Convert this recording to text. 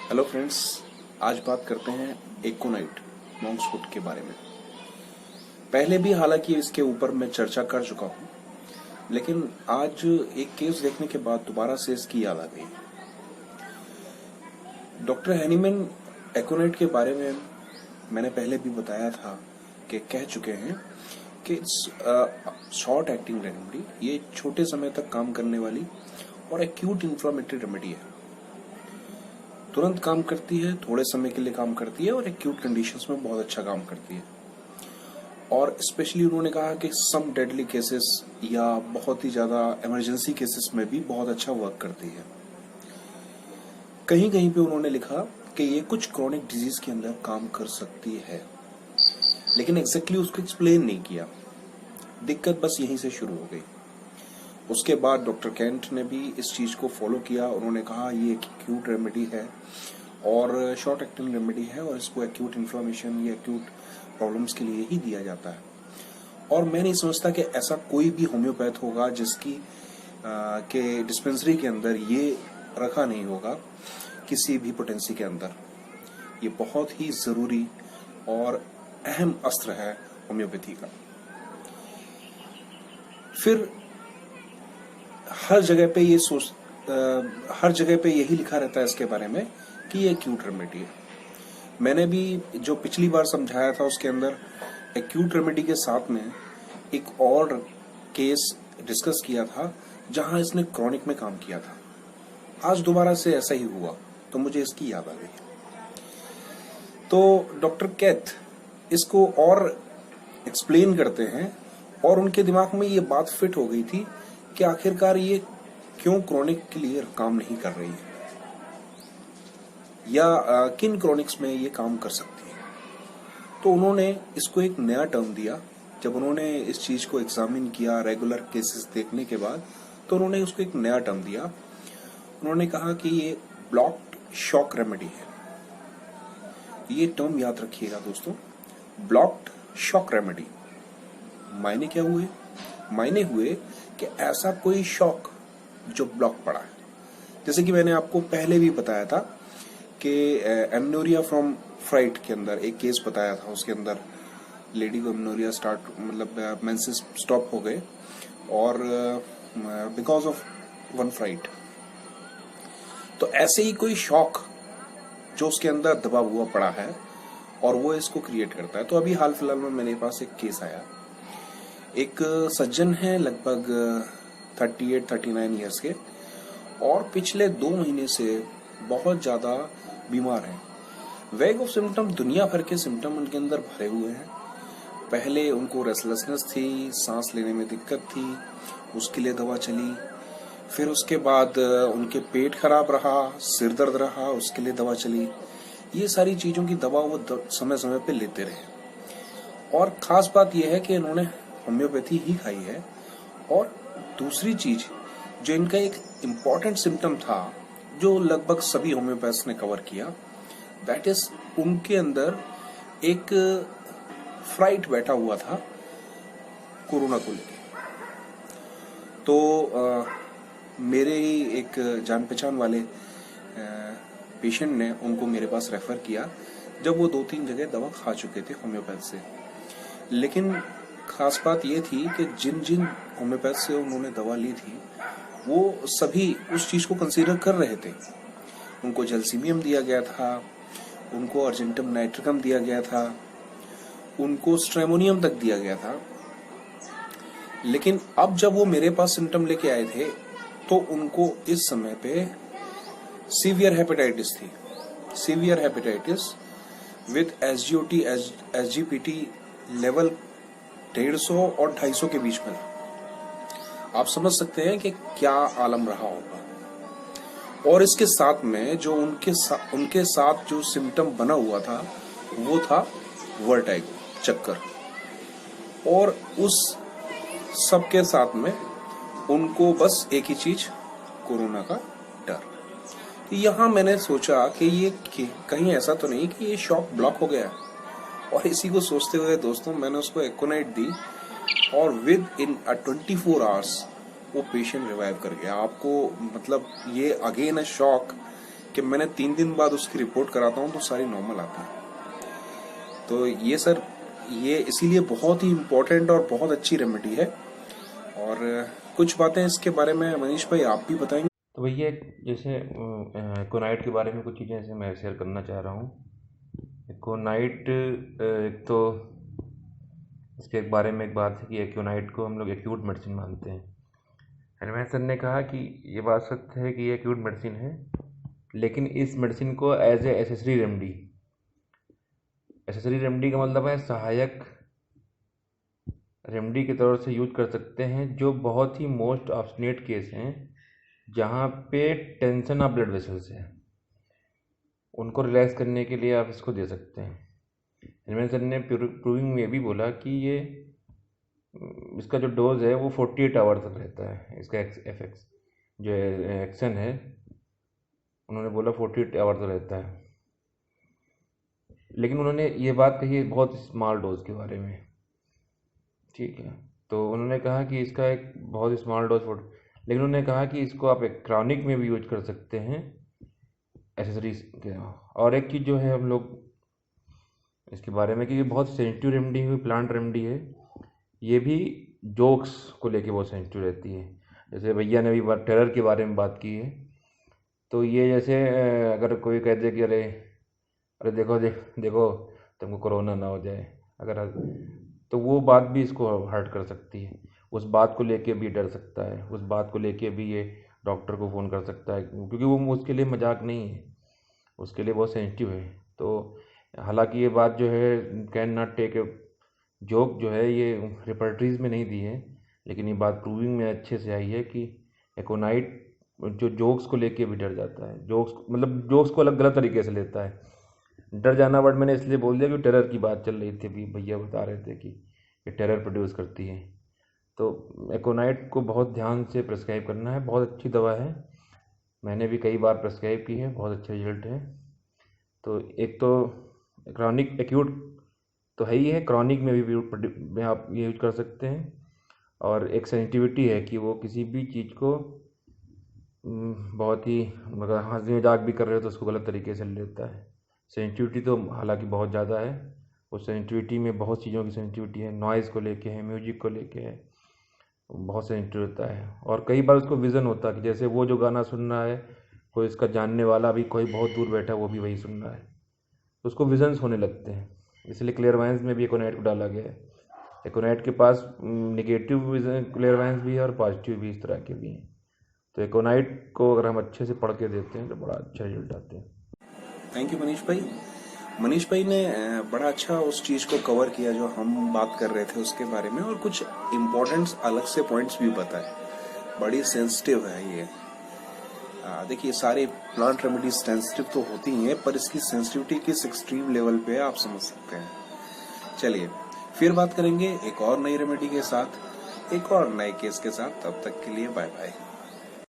Hello friends, आज बात करते हैं एकोनाइट मॉन्क्स फूड के बारे में। पहले भी हालांकि इसके ऊपर मैं चर्चा कर चुका हूं, लेकिन आज एक केस देखने के बाद दोबारा से इसकी याद आ गई। डॉक्टर हैनीमैन एकोनाइट के बारे में मैंने पहले भी बताया था कि कह चुके हैं कि शॉर्ट एक्टिंग रेमेडी, ये छोटे समय तक काम करने वाली और एक्यूट इन्फ्लेमेटरी रेमेडी है। तुरंत काम करती है, थोड़े समय के लिए काम करती है और एक्यूट कंडीशंस में बहुत अच्छा काम करती है। और स्पेशली उन्होंने कहा कि सम डेडली केसेस या बहुत ही ज्यादा इमरजेंसी केसेस में भी बहुत अच्छा वर्क करती है। कहीं कहीं पे उन्होंने लिखा कि ये कुछ क्रॉनिक डिजीज के अंदर काम कर सकती है, लेकिन एग्जैक्टली उसको एक्सप्लेन नहीं किया। दिक्कत बस यहीं से शुरू हो गई। उसके बाद डॉक्टर कैंट ने भी इस चीज को फॉलो किया। उन्होंने कहा ये एक एक्यूट रेमेडी है और शॉर्ट एक्टिंग रेमेडी है और इसको एक्यूट इन्फ्लेमेशन या एक्यूट प्रॉब्लम्स के लिए ही दिया जाता है। और मैं नहीं समझता कि ऐसा कोई भी होम्योपैथ होगा जिसकी के डिस्पेंसरी के अंदर ये रखा नहीं होगा किसी भी पोटेंसी के अंदर। ये बहुत ही जरूरी और अहम अस्त्र है होम्योपैथी का। फिर हर जगह पे यही लिखा रहता है इसके बारे में कि ये एक्यूट रेमेडी है। मैंने भी जो पिछली बार समझाया था उसके अंदर एक्यूट रेमेडी के साथ में एक और केस डिस्कस किया था जहां इसने क्रॉनिक में काम किया था। आज दोबारा से ऐसा ही हुआ तो मुझे इसकी याद आ गई। तो डॉक्टर कैथ इसको और एक्सप्लेन करते हैं और उनके दिमाग में ये बात फिट हो गई थी कि आखिरकार ये क्यों क्रॉनिक के लिए काम नहीं कर रही है या किन क्रॉनिक्स में ये काम कर सकती है। तो उन्होंने इसको एक नया टर्म दिया। जब उन्होंने इस चीज को एग्जामिन किया रेगुलर केसेस देखने के बाद, तो उन्होंने उसको एक नया टर्म दिया। उन्होंने कहा कि ये ब्लॉक्ड शॉक रेमेडी है। ये टर्म याद रखिएगा दोस्तों, ब्लॉक्ड शॉक रेमेडी। मायने क्या हुए? मायने हुए कि ऐसा कोई शॉक जो ब्लॉक पड़ा है। जैसे कि मैंने आपको पहले भी बताया था कि एमनोरिया फ्रॉम फ्राइट के अंदर एक केस बताया था। उसके अंदर लेडी को एमनोरिया मतलब मेंसेस स्टॉप हो गए और बिकॉज ऑफ वन फ्राइट। तो ऐसे ही कोई शॉक जो उसके अंदर दबा हुआ पड़ा है और वो इसको क्रिएट करता है। तो अभी हाल फिलहाल में मेरे पास एक केस आया। एक सज्जन है लगभग 38-39 ईयर्स के और पिछले 2 महीने से बहुत ज्यादा बीमार हैं। वैग ऑफ सिम्टम, दुनिया भर के सिम्टम उनके अंदर भरे हुए हैं। पहले उनको रेस्टलेसनेस थी, सांस लेने में दिक्कत थी, उसके लिए दवा चली। फिर उसके बाद उनके पेट खराब रहा, सिर दर्द रहा, उसके लिए दवा चली। ये सारी चीजों की दवा वो समय समय पे लेते रहे। और खास बात यह है कि इन्होंने होम्योपैथी ही खाई है। और दूसरी चीज जो इनका एक इम्पॉर्टेंट सिम्टम था जो लगभग सभी होम्योपैथ्स ने कवर किया, दैट इज उनके अंदर एक फ्राइट बैठा हुआ था कोरोना को लेकर। तो मेरे ही एक जान पहचान वाले पेशेंट ने उनको मेरे पास रेफर किया जब वो 2-3 जगह दवा खा चुके थे होम्योपैथ से। लेकिन खास बात ये थी कि जिन जिन होम्योपैथ से उन्होंने दवा ली थी वो सभी उस चीज को कंसीडर कर रहे थे। उनको जलसीमियम दिया गया था, उनको अर्जेंटम नाइट्रिकम दिया गया था, उनको स्ट्रेमोनियम तक दिया गया था। लेकिन अब जब वो मेरे पास सिम्टम लेके आए थे तो उनको इस समय पे सीवियर हेपेटाइटिस थी। Severe hepatitis with SGOT SGPT level 150 और 250 के बीच में था। आप समझ सकते हैं कि क्या आलम रहा होगा। और इसके साथ में जो उनके साथ जो सिम्टम बना हुआ था वो था वर्टाइगो, चक्कर। और उस सब के साथ में उनको बस एक ही चीज, कोरोना का डर। तो यहां मैंने सोचा कि ये कहीं ऐसा तो नहीं कि ये शॉक ब्लॉक हो गया। और इसी को सोचते हुए दोस्तों मैंने उसको एकोनाइट दी और विद इन 24 आवर्स वो पेशेंट रिवाइव कर गया। आपको मतलब ये अगेन अ शॉक कि मैंने 3 दिन बाद उसकी रिपोर्ट कराता हूँ तो सारी नॉर्मल आती है। तो ये सर, ये इसीलिए बहुत ही इम्पोर्टेंट और बहुत अच्छी रेमेडी है। और कुछ बातें इसके बारे में मनीष भाई आप भी बताएंगे। तो भैया जैसे एकोनाइट के बारे में कुछ चीज़ें ऐसे मैं शेयर करना चाह रहा हूँ। एकोनाइट एक तो इसके बारे में एक बात है कि एकोनाइट को हम लोग एक्यूट मेडिसिन मानते हैं। हनुमान सर ने कहा कि ये बात सत्य है कि ये एक्यूट मेडिसिन है, लेकिन इस मेडिसिन को एज ए एसेसरी रेमडी का मतलब है सहायक रेमडी के तौर से यूज कर सकते हैं, जो बहुत ही मोस्ट ऑब्स्टिनेट केस हैं जहाँ पे टेंशन ऑफ ब्लड वेसल्स है, उनको रिलैक्स करने के लिए आप इसको दे सकते हैं। हनुमान सर ने प्रूविंग में भी बोला कि ये इसका जो डोज है वो 48 आवर तक रहता है। इसका एफएक्स जो एक्शन है उन्होंने बोला 48 आवर तक रहता है, लेकिन उन्होंने ये बात कही है बहुत स्मॉल डोज के बारे में। ठीक है, तो उन्होंने कहा कि इसका एक बहुत स्मॉल डोज लेकिन उन्होंने कहा कि इसको आप एक क्रॉनिक में भी यूज कर सकते हैं एसेसरीज के। और एक चीज़ जो है हम लोग इसके बारे में कि ये बहुत सेंसिटिव रेमडी है, प्लांट रेमडी है, ये भी जोक्स को लेके बहुत सेंसिटिव रहती है। जैसे भैया ने भी टेरर के बारे में बात की है, तो ये जैसे अगर कोई कह दे कि अरे अरे देखो तुमको कोरोना ना हो जाए, अगर तो वो बात भी इसको हर्ट कर सकती है। उस बात को लेके भी डर सकता है, उस बात को लेके भी ये डॉक्टर को फ़ोन कर सकता है, क्योंकि वो उसके लिए मजाक नहीं है, उसके लिए बहुत सेंसिटिव है। तो हालांकि ये बात जो है can not take a joke जो है ये रिपर्टरीज में नहीं दी है, लेकिन ये बात प्रूविंग में अच्छे से आई है कि एकोनाइट जो जोक्स को लेके भी डर जाता है, जोक्स को अलग गलत तरीके से लेता है। डर जाना वर्ड मैंने इसलिए बोल दिया कि टेरर की बात चल रही थी, अभी भैया बता रहे थे कि ये टेरर प्रोड्यूस करती है। तो एकोनाइट को बहुत ध्यान से प्रिस्क्राइब करना है, बहुत अच्छी दवा है, मैंने भी कई बार प्रिस्क्राइब की है, बहुत अच्छा रिजल्ट है। तो एक तो क्रॉनिक एक्यूट तो है ही है, क्रॉनिक में भी आप ये यूज कर सकते हैं। और एक सेंसिटिविटी है कि वो किसी भी चीज़ को बहुत ही मगर हंसी मजाक भी कर रहे हो तो उसको गलत तरीके से लेता है। सेंसिटिविटी तो हालांकि बहुत ज़्यादा है, उस सेंसिटिविटी में बहुत चीज़ों की सेंसिटिविटी है, नॉइज़ को लेके है, म्यूजिक को लेके है, बहुत सेंसिटिव होता है। और कई बार उसको विज़न होता है कि जैसे वो जो गाना सुन रहा है, कोई इसका जानने वाला भी कोई बहुत दूर बैठा है वो भी वही सुन रहा है, तो उसको विजन्स होने लगते हैं। इसलिए क्लियरवाइंस में भी एकोनाइट को डाला गया है। एकोनाइट के पास निगेटिव क्लियरवाइंस भी है और पॉजिटिव भी इस तरह के भी हैं। तो एकोनाइट को अगर हम अच्छे से पढ़ के देते हैं तो बड़ा अच्छा रिजल्ट आते हैं। थैंक यू मनीष भाई। मनीष भाई ने बड़ा अच्छा उस चीज को कवर किया जो हम बात कर रहे थे उसके बारे में, और कुछ इम्पोर्टेंट अलग से पॉइंट्स भी बताए। बड़ी सेंसिटिव है ये। देखिए, सारे प्लांट रेमेडीज सेंसिटिव तो होती ही हैं, पर इसकी सेंसिटिविटी किस एक्सट्रीम लेवल पे है आप समझ सकते हैं। चलिए फिर बात करेंगे एक और नई रेमेडी के साथ, एक और नए केस के साथ। तब तक के लिए बाय बाय।